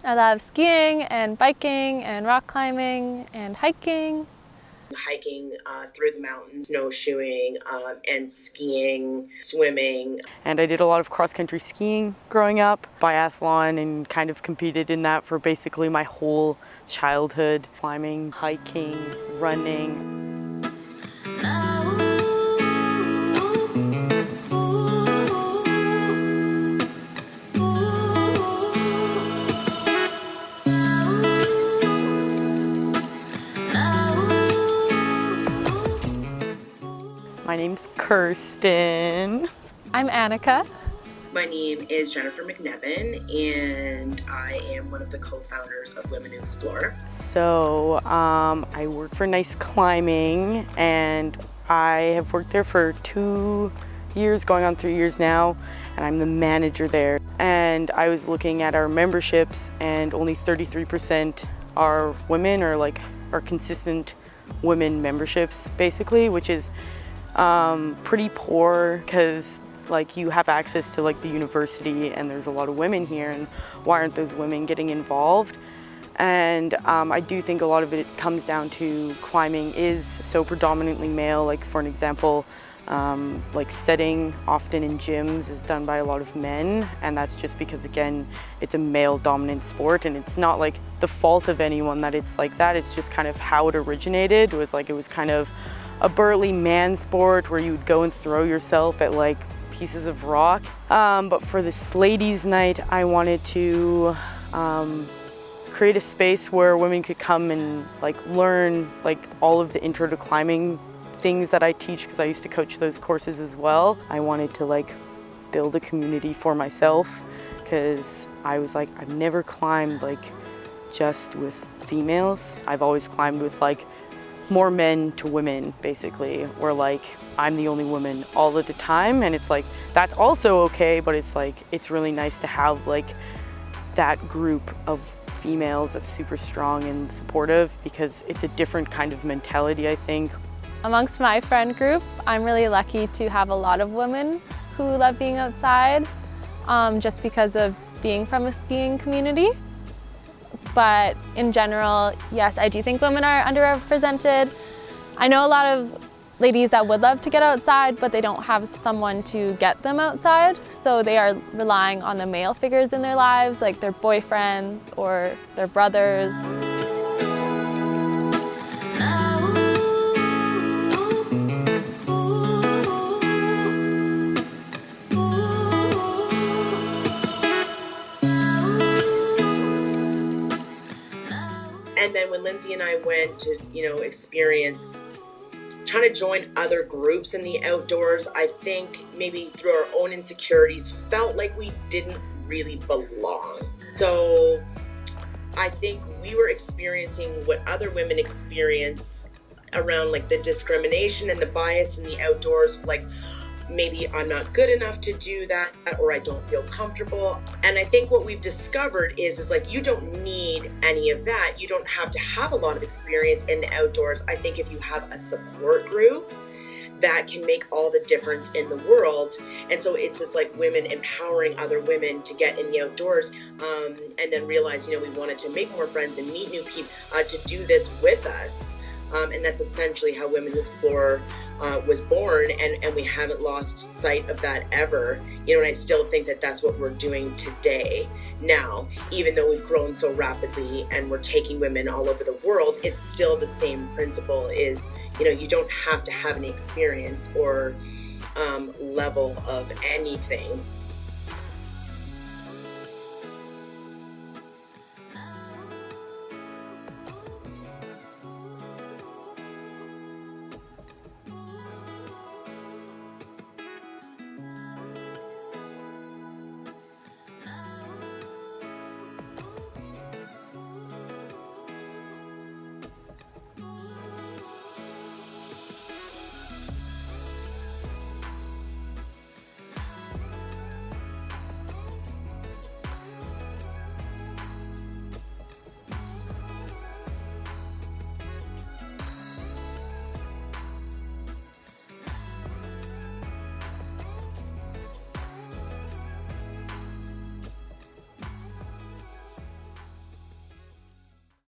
I love skiing and biking and rock climbing and hiking. Hiking through the mountains, snowshoeing, and skiing, swimming. And I did a lot of cross-country skiing growing up, biathlon, and kind of competed in that for basically my whole childhood. Climbing, hiking, running. My name's Kirsten. I'm Annika. My name is Jennifer McNevin, and I am one of the co-founders of Women Who Explore. So I work for Nice Climbing, and I have worked there for 2 years, going on 3 years now, and I'm the manager there. And I was looking at our memberships, and only 33% are women, or like are consistent women memberships, basically, which is pretty poor, because like you have access to like the university and there's a lot of women here, and why aren't those women getting involved? And I do think a lot of it comes down to climbing is so predominantly male. Like for an example, like setting often in gyms is done by a lot of men, and that's just because again it's a male dominant sport, and it's not like the fault of anyone that it's like that. It's just kind of how it originated. It was kind of a burly man sport where you would go and throw yourself at like pieces of rock. But for this ladies' night, I wanted to create a space where women could come and like learn like all of the intro to climbing things that I teach, because I used to coach those courses as well. I wanted to like build a community for myself, because I was like, I've never climbed like just with females. I've always climbed with like more men to women, basically, where like I'm the only woman all of the time, and it's like that's also okay, but it's like it's really nice to have like that group of females that's super strong and supportive, because it's a different kind of mentality, I think. Amongst my friend group, I'm really lucky to have a lot of women who love being outside, just because of being from a skiing community. But in general, yes, I do think women are underrepresented. I know a lot of ladies that would love to get outside, but they don't have someone to get them outside. So they are relying on the male figures in their lives, like their boyfriends or their brothers. And then when Lindsay and I went to, experience trying to join other groups in the outdoors, I think maybe through our own insecurities, felt like we didn't really belong. So I think we were experiencing what other women experience around like the discrimination and the bias in the outdoors, like maybe I'm not good enough to do that, or I don't feel comfortable. And I think what we've discovered is like, you don't need any of that. You don't have to have a lot of experience in the outdoors. I think if you have a support group, that can make all the difference in the world. And so it's this like women empowering other women to get in the outdoors, and then realize, we wanted to make more friends and meet new people to do this with us. And that's essentially how Women Who Explore was born, and we haven't lost sight of that ever. And I still think that that's what we're doing today. Now, even though we've grown so rapidly and we're taking women all over the world, it's still the same principle is, you don't have to have any experience or level of anything